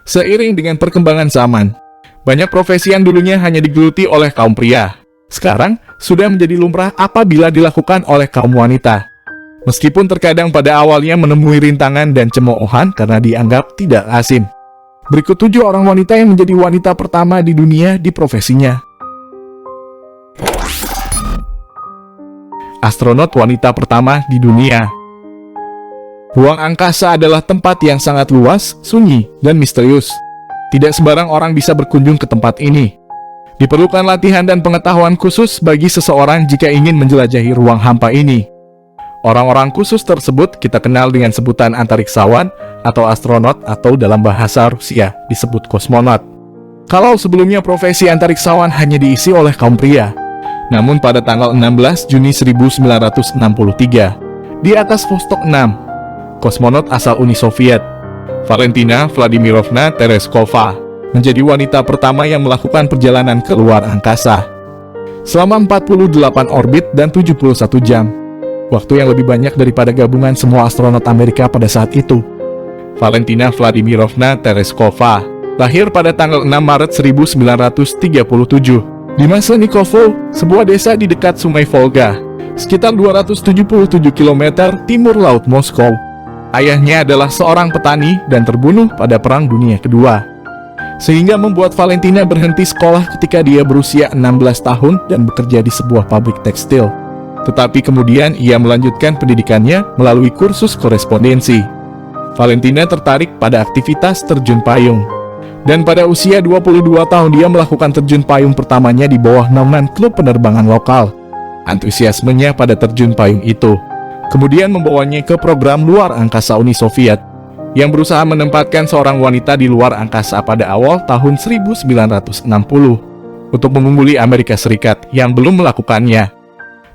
Seiring dengan perkembangan zaman, banyak profesi yang dulunya hanya digeluti oleh kaum pria, sekarang sudah menjadi lumrah apabila dilakukan oleh kaum wanita. Meskipun terkadang pada awalnya menemui rintangan dan cemoohan karena dianggap tidak lazim. Berikut 7 orang wanita yang menjadi wanita pertama di dunia di profesinya. Astronot wanita pertama di dunia. Ruang angkasa adalah tempat yang sangat luas, sunyi, dan misterius. Tidak sembarang orang bisa berkunjung ke tempat ini. Diperlukan latihan dan pengetahuan khusus bagi seseorang jika ingin menjelajahi ruang hampa ini. Orang-orang khusus tersebut kita kenal dengan sebutan antariksawan atau astronot atau dalam bahasa Rusia disebut kosmonot. Kalau sebelumnya profesi antariksawan hanya diisi oleh kaum pria, namun pada tanggal 16 Juni 1963, di atas Vostok 6, kosmonot asal Uni Soviet, Valentina Vladimirovna Tereskova, menjadi wanita pertama yang melakukan perjalanan ke luar angkasa. Selama 48 orbit dan 71 jam, waktu yang lebih banyak daripada gabungan semua astronot Amerika pada saat itu. Valentina Vladimirovna Tereskova lahir pada tanggal 6 Maret 1937 di Maslenikovo, sebuah desa di dekat Sungai Volga, sekitar 277 km timur laut Moskow. Ayahnya adalah seorang petani dan terbunuh pada Perang Dunia Kedua, sehingga membuat Valentina berhenti sekolah ketika dia berusia 16 tahun dan bekerja di sebuah pabrik tekstil. Tetapi kemudian ia melanjutkan pendidikannya melalui kursus korespondensi. Valentina tertarik pada aktivitas terjun payung, dan pada usia 22 tahun dia melakukan terjun payung pertamanya di bawah naungan klub penerbangan lokal. Antusiasmenya pada terjun payung itu kemudian membawanya ke program luar angkasa Uni Soviet, yang berusaha menempatkan seorang wanita di luar angkasa pada awal tahun 1960, untuk mengungguli Amerika Serikat yang belum melakukannya.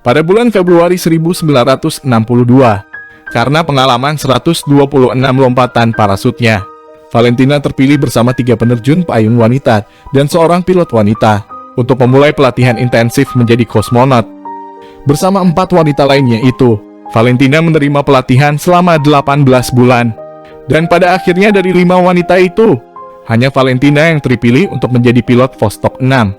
Pada bulan Februari 1962, karena pengalaman 126 lompatan parasutnya, Valentina terpilih bersama 3 penerjun payung wanita dan seorang pilot wanita, untuk memulai pelatihan intensif menjadi kosmonot. Bersama 4 wanita lainnya itu, Valentina menerima pelatihan selama 18 bulan. Dan pada akhirnya dari 5 wanita itu, hanya Valentina yang terpilih untuk menjadi pilot Vostok 6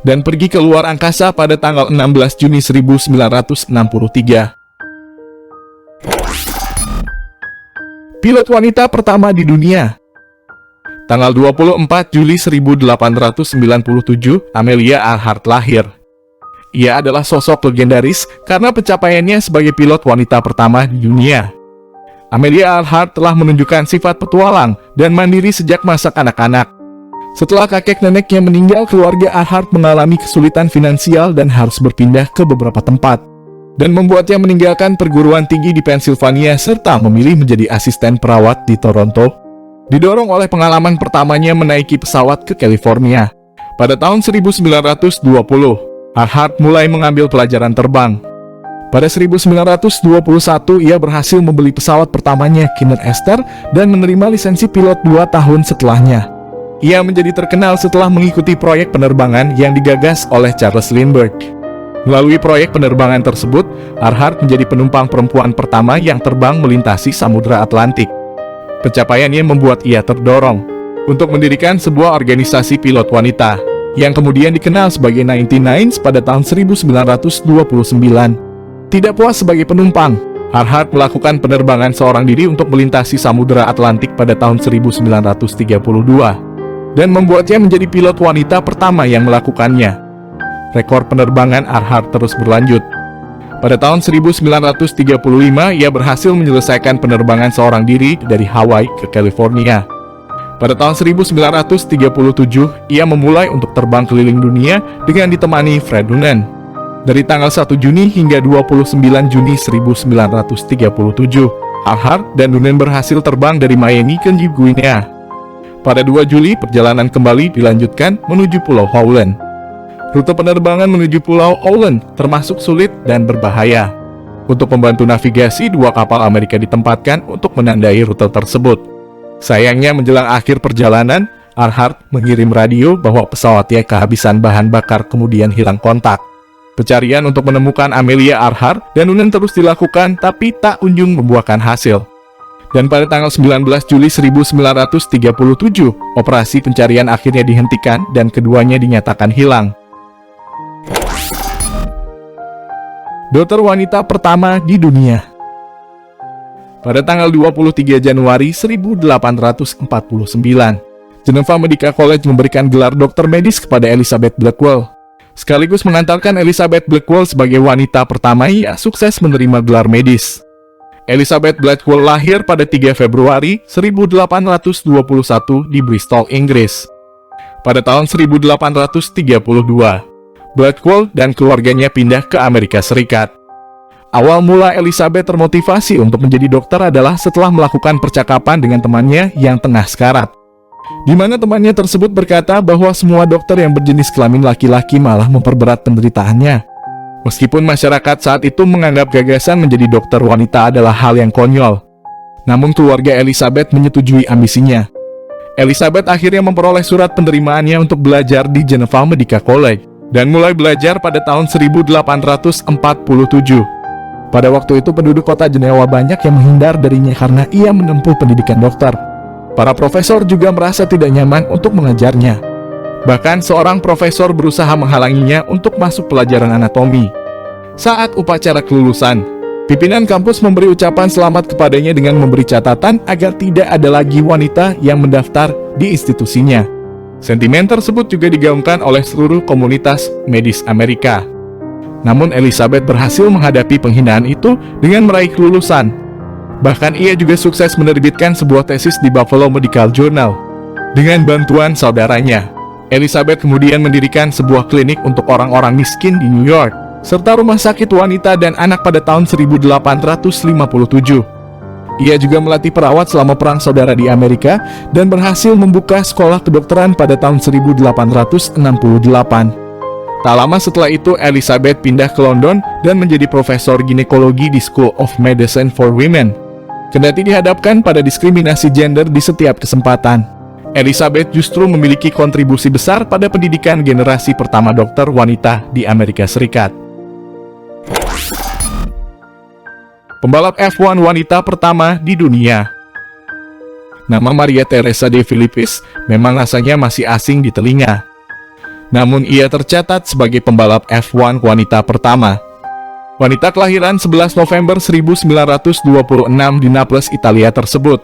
dan pergi ke luar angkasa pada tanggal 16 Juni 1963. Pilot wanita pertama di dunia. Tanggal 24 Juli 1897, Amelia Earhart lahir. Ia adalah sosok legendaris karena pencapaiannya sebagai pilot wanita pertama di dunia. Amelia Earhart telah menunjukkan sifat petualang dan mandiri sejak masa kanak-kanak. Setelah kakek neneknya meninggal, keluarga Earhart mengalami kesulitan finansial dan harus berpindah ke beberapa tempat, dan membuatnya meninggalkan perguruan tinggi di Pennsylvania serta memilih menjadi asisten perawat di Toronto. Didorong oleh pengalaman pertamanya menaiki pesawat ke California pada tahun 1920, Earhart mulai mengambil pelajaran terbang. Pada 1921, ia berhasil membeli pesawat pertamanya, Kiner Ester, dan menerima lisensi pilot 2 tahun setelahnya. Ia menjadi terkenal setelah mengikuti proyek penerbangan yang digagas oleh Charles Lindbergh. Melalui proyek penerbangan tersebut, Earhart menjadi penumpang perempuan pertama yang terbang melintasi Samudra Atlantik. Pencapaiannya membuat ia terdorong untuk mendirikan sebuah organisasi pilot wanita, yang kemudian dikenal sebagai 99s pada tahun 1929. Tidak puas sebagai penumpang, Earhart melakukan penerbangan seorang diri untuk melintasi Samudra Atlantik pada tahun 1932, dan membuatnya menjadi pilot wanita pertama yang melakukannya. Rekor penerbangan Earhart terus berlanjut. Pada tahun 1935, ia berhasil menyelesaikan penerbangan seorang diri dari Hawaii ke California. Pada tahun 1937, ia memulai untuk terbang keliling dunia dengan ditemani Fred Dunant. Dari tanggal 1 Juni hingga 29 Juni 1937, Earhart dan Dunant berhasil terbang dari Miami ke New Guinea. Pada 2 Juli, perjalanan kembali dilanjutkan menuju Pulau Howland. Rute penerbangan menuju Pulau Howland termasuk sulit dan berbahaya. Untuk membantu navigasi, 2 kapal Amerika ditempatkan untuk menandai rute tersebut. Sayangnya menjelang akhir perjalanan, Earhart mengirim radio bahwa pesawatnya kehabisan bahan bakar kemudian hilang kontak. Pencarian untuk menemukan Amelia Earhart dan Dunant terus dilakukan tapi tak kunjung membuahkan hasil. Dan pada tanggal 19 Juli 1937, operasi pencarian akhirnya dihentikan dan keduanya dinyatakan hilang. Dokter wanita pertama di dunia. Pada tanggal 23 Januari 1849, Geneva Medical College memberikan gelar dokter medis kepada Elizabeth Blackwell, sekaligus mengantarkan Elizabeth Blackwell sebagai wanita pertama yang sukses menerima gelar medis. Elizabeth Blackwell lahir pada 3 Februari 1821 di Bristol, Inggris. Pada tahun 1832, Blackwell dan keluarganya pindah ke Amerika Serikat. Awal mula Elizabeth termotivasi untuk menjadi dokter adalah setelah melakukan percakapan dengan temannya yang tengah sekarat, di mana temannya tersebut berkata bahwa semua dokter yang berjenis kelamin laki-laki malah memperberat penderitaannya. Meskipun masyarakat saat itu menganggap gagasan menjadi dokter wanita adalah hal yang konyol, namun keluarga Elizabeth menyetujui ambisinya. Elizabeth akhirnya memperoleh surat penerimaannya untuk belajar di Geneva Medical College, dan mulai belajar pada tahun 1847. Pada waktu itu penduduk kota Jenewa banyak yang menghindar darinya karena ia menempuh pendidikan dokter. Para profesor juga merasa tidak nyaman untuk mengajarnya. Bahkan seorang profesor berusaha menghalanginya untuk masuk pelajaran anatomi. Saat upacara kelulusan, pimpinan kampus memberi ucapan selamat kepadanya dengan memberi catatan agar tidak ada lagi wanita yang mendaftar di institusinya. Sentimen tersebut juga digaungkan oleh seluruh komunitas medis Amerika. Namun Elizabeth berhasil menghadapi penghinaan itu dengan meraih kelulusan. Bahkan ia juga sukses menerbitkan sebuah tesis di Buffalo Medical Journal. Dengan bantuan saudaranya, Elizabeth kemudian mendirikan sebuah klinik untuk orang-orang miskin di New York, serta rumah sakit wanita dan anak pada tahun 1857. Ia juga melatih perawat selama Perang Saudara di Amerika dan berhasil membuka sekolah kedokteran pada tahun 1868. Tak lama setelah itu, Elizabeth pindah ke London dan menjadi profesor ginekologi di School of Medicine for Women. Kendati dihadapkan pada diskriminasi gender di setiap kesempatan, Elizabeth justru memiliki kontribusi besar pada pendidikan generasi pertama dokter wanita di Amerika Serikat. Pembalap F1 wanita pertama di dunia. Nama Maria Teresa de Filippis memang rasanya masih asing di telinga. Namun ia tercatat sebagai pembalap F1 wanita pertama. Wanita kelahiran 11 November 1926 di Naples, Italia tersebut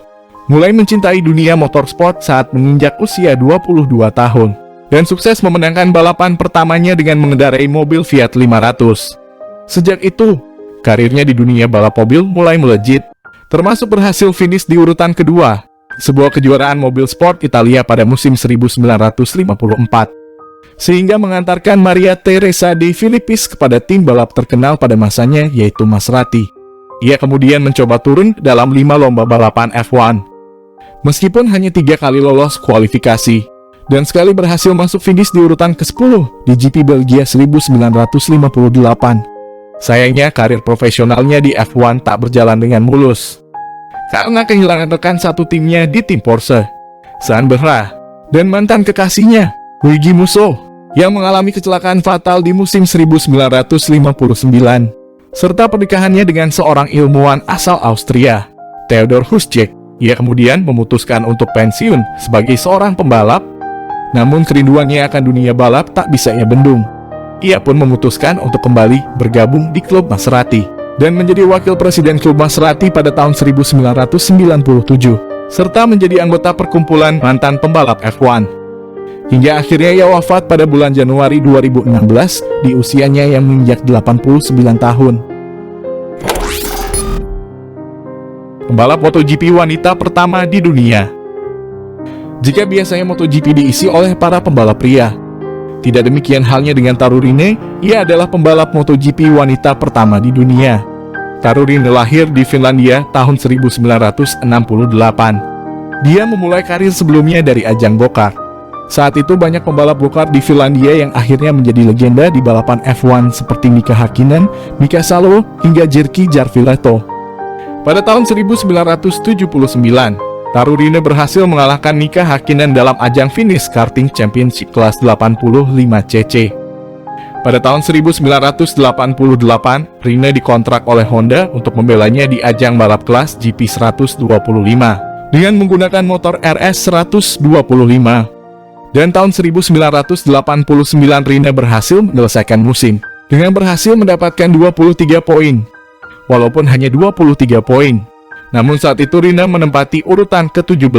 mulai mencintai dunia motorsport saat menginjak usia 22 tahun dan sukses memenangkan balapan pertamanya dengan mengendarai mobil Fiat 500. Sejak itu, karirnya di dunia balap mobil mulai melejit, termasuk berhasil finish di urutan kedua, sebuah kejuaraan mobil sport Italia pada musim 1954. Sehingga mengantarkan Maria Teresa de Filippis kepada tim balap terkenal pada masanya, yaitu Maserati. Ia kemudian mencoba turun dalam 5 lomba balapan F1. Meskipun hanya 3 kali lolos kualifikasi, dan sekali berhasil masuk finish di urutan ke-10 di GP Belgia 1958. Sayangnya karir profesionalnya di F1 tak berjalan dengan mulus, karena kehilangan rekan satu timnya di tim Porsche, Sean Berra, dan mantan kekasihnya, Luigi Musso, yang mengalami kecelakaan fatal di musim 1959, serta pernikahannya dengan seorang ilmuwan asal Austria, Theodor Huscek. Ia kemudian memutuskan untuk pensiun sebagai seorang pembalap, namun kerinduannya akan dunia balap tak bisa ia bendung. Ia pun memutuskan untuk kembali bergabung di klub Maserati dan menjadi wakil presiden klub Maserati pada tahun 1997, serta menjadi anggota perkumpulan mantan pembalap F1. Hingga akhirnya ia wafat pada bulan Januari 2016 di usianya yang menginjak 89 tahun. Pembalap MotoGP wanita pertama di dunia. Jika biasanya MotoGP diisi oleh para pembalap pria, tidak demikian halnya dengan Tarurine. Ia adalah pembalap MotoGP wanita pertama di dunia. Tarurine lahir di Finlandia tahun 1968. Dia memulai karir sebelumnya dari ajang go-kart. Saat itu banyak pembalap go-kart di Finlandia yang akhirnya menjadi legenda di balapan F1 seperti Mika Hakkinen, Mika Salo, hingga Jirki Jarvilato. Pada tahun 1979, Tarurine berhasil mengalahkan Mika Hakkinen dalam ajang finish karting championship kelas 85cc. Pada tahun 1988, Rina dikontrak oleh Honda untuk membelanya di ajang balap kelas GP 125 dengan menggunakan motor RS 125. Dan tahun 1989 Rina berhasil menyelesaikan musim dengan berhasil mendapatkan 23 poin. Walaupun hanya 23 poin, namun saat itu Rina menempati urutan ke-17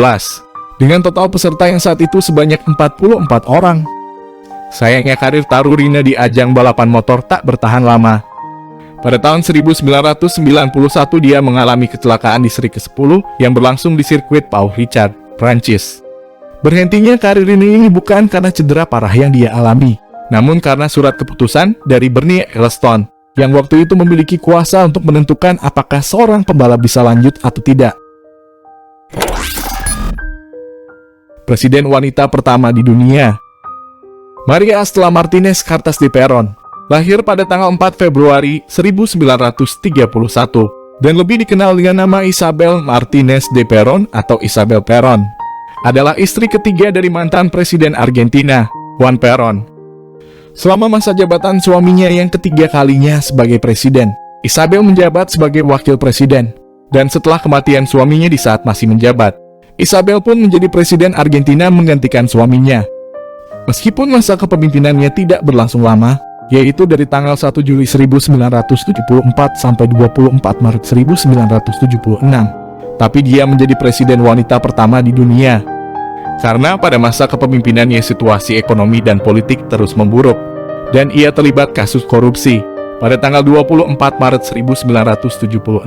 dengan total peserta yang saat itu sebanyak 44 orang. Sayangnya karir taruh Rina di ajang balapan motor tak bertahan lama. Pada tahun 1991 dia mengalami kecelakaan di seri ke-10 yang berlangsung di sirkuit Paul Ricard, Prancis. Berhentinya karir Rina ini bukan karena cedera parah yang dia alami, namun karena surat keputusan dari Bernie Ecclestone yang waktu itu memiliki kuasa untuk menentukan apakah seorang pembalap bisa lanjut atau tidak. Presiden wanita pertama di dunia, Maria Estela Martinez Cartas de Perón, lahir pada tanggal 4 Februari 1931 dan lebih dikenal dengan nama Isabel Martinez de Perón atau Isabel Perón, adalah istri ketiga dari mantan Presiden Argentina, Juan Perón. Selama masa jabatan suaminya yang ketiga kalinya sebagai presiden, Isabel menjabat sebagai wakil presiden, dan setelah kematian suaminya di saat masih menjabat, Isabel pun menjadi presiden Argentina menggantikan suaminya. Meskipun masa kepemimpinannya tidak berlangsung lama, yaitu dari tanggal 1 Juli 1974 sampai 24 Maret 1976, tapi dia menjadi presiden wanita pertama di dunia. Karena pada masa kepemimpinannya situasi ekonomi dan politik terus memburuk, dan ia terlibat kasus korupsi. Pada tanggal 24 Maret 1976,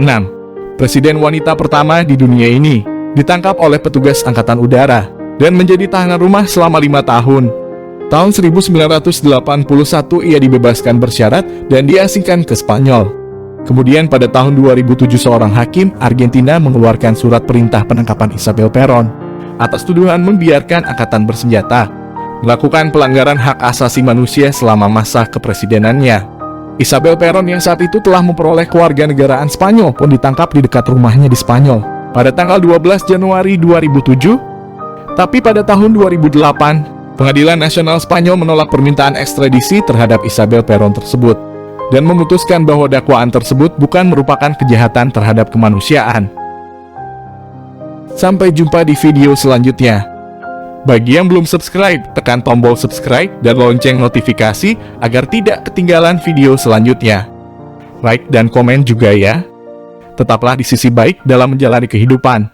presiden wanita pertama di dunia ini ditangkap oleh petugas Angkatan Udara dan menjadi tahanan rumah selama 5 tahun. Tahun 1981 ia dibebaskan bersyarat dan diasingkan ke Spanyol. Kemudian pada tahun 2007 seorang hakim Argentina mengeluarkan surat perintah penangkapan Isabel Perón atas tuduhan membiarkan angkatan bersenjata melakukan pelanggaran hak asasi manusia selama masa kepresidenannya. Isabel Perón yang saat itu telah memperoleh kewarganegaraan Spanyol pun ditangkap di dekat rumahnya di Spanyol pada tanggal 12 Januari 2007. Tapi pada tahun 2008, Pengadilan Nasional Spanyol menolak permintaan ekstradisi terhadap Isabel Perón tersebut dan memutuskan bahwa dakwaan tersebut bukan merupakan kejahatan terhadap kemanusiaan. Sampai jumpa di video selanjutnya. Bagi yang belum subscribe, tekan tombol subscribe dan lonceng notifikasi agar tidak ketinggalan video selanjutnya. Like dan komen juga ya. Tetaplah di sisi baik dalam menjalani kehidupan.